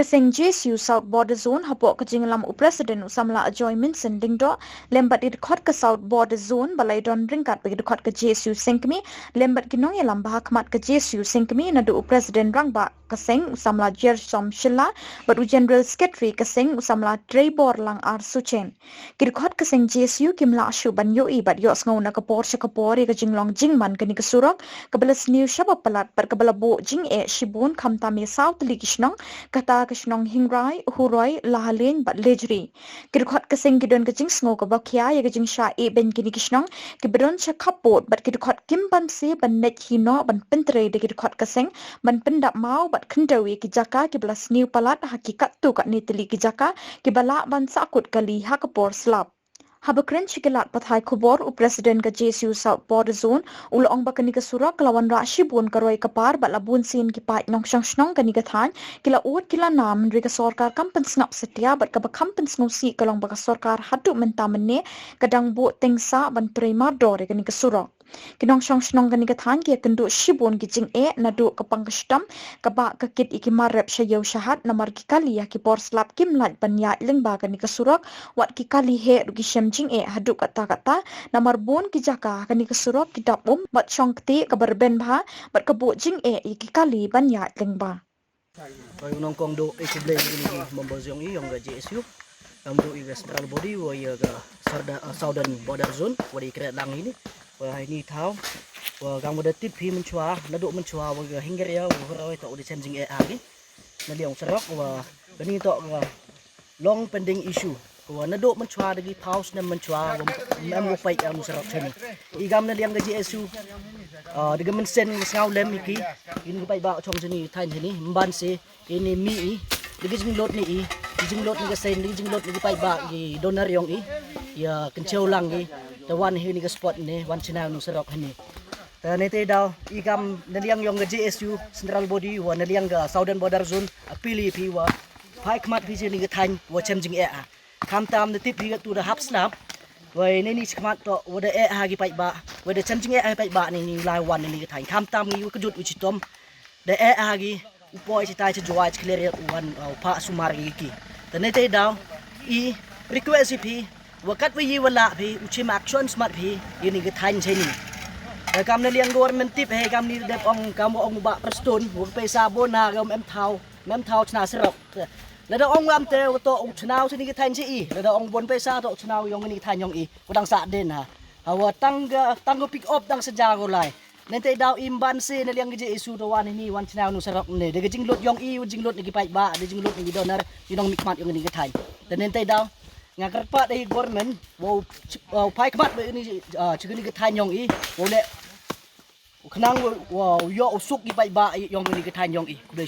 Kaseng JSU South Border Zone hapok kejinglam Presiden Usamla Ajoy Minson dingdo lembat idkot ke South Border Zone balai don ringkat bagi idkot ke JSU Sengkemi lembat kinong yalam bahakmat ke JSU Sengkemi nadu Presiden Rangba Kaseng Usamla Jersom Shilla badu General Secretary Kaseng Usamla Trebor Lang Ar Suchen kidkot Kaseng JSU kimla ashu ban yoi bat yos ngauna kapor syakapor ke jinglong jingman kini kesurok kebelas new syabab pelat berkebala bo jing shibun kamtami South Ligishnong kata kisnong hingrai huroi lahaleng bat lejri kidkot kaseng gidon kajing sngo ka bakya ya kajing sha ben kini kisnong kibedon cha kapot bat kidkot kimban se ban net hino ban pentre de kidkot kaseng ban pendap mau bat kendawi kijaka kiblas new palat hakikat tu kat nitli kijaka kibala ban sakut kali hakapor slap Habakren Chikilat Pathai Kubor Presiden ke JSU South Border Zone ulong bakani ke surak kelawan rashi bun karoi kapar bat labun sin kipai nong snong kani kathan kila ut kila nam ndri ke sorkar kampen snap setia bat ka kampen snusi kalong baka sorkar hadu mentamene kadang bu tengsa ban terima dore kani ke surak kinong snong kani kathan ki kendu shibun kijing nadu kapang kastam kaba kakit ikimarep shayo shahat namar kikali ya kipor slap kimlat banya lengba kani ke surak wat kikali he rugi jing hadu kata-kata namar bon kijaka kani kesurok kidap bat syong kti kabar ben bha bat kebo jing iki kali banya lengba Kau nongkong do ikublen ini membozong i yang ga JSU yang do i central body wa ya ga southern border zone wa di kret lang ini wa ini tau wa gang boda tip hi menchua nado menchua wa ga hingger ya wa roi to di changing agi na liong serok wa kani to long pending issue wa nado menchua dagi pause na menchua mem upai am serok chani igam na liang ga JSU dengan mensen ngau lem iki ini pai ba chong sini thain sini mban se ini mi digi jinglot ni jinglot ni ga sen digi jinglot ni pai ba gi donor yong ya kenceu lang gi the one hi ni ga spot ni one channel nu serok hani ta ne te daw igam na liang yong ga JSU central body wa na liang ga southern border zone apili pi wa pai kmat pi sini ga thain wa chemjing kam tam de tip hi ga tu da hap snap Wei ni sekemat to wada hagi pai ba wada changing pai ba ni lai wan ni thai kam tam ni kejut uci tom de hagi upoi citai sejuai clear wan pa sumar gi tane te daw I request pi wakat wi wala pi uci action smart pi ini ge thai cheni kam na liang government tip he kam ni de kam ong ba preston wo pe sabon na gam em thau chna serok Lada ong am te to ong chnau sini ki thain si lada ong bon pesa to chnau yong ni thain yong udang sa den ha hawa tanggo pick up dang seja go lai nente daw imban se na liang ge isu to wan ni wan chnau nu serok ne de jinglot yong jinglot ni ki pai ba de jinglot ni donor yong mikmat yong ni ki thain dan nente daw ngaker pa de government wo pai kmat ni chigni ki thain yong wo le khnang wo yo usuk ki pai ba yong ni ki thain yong ku de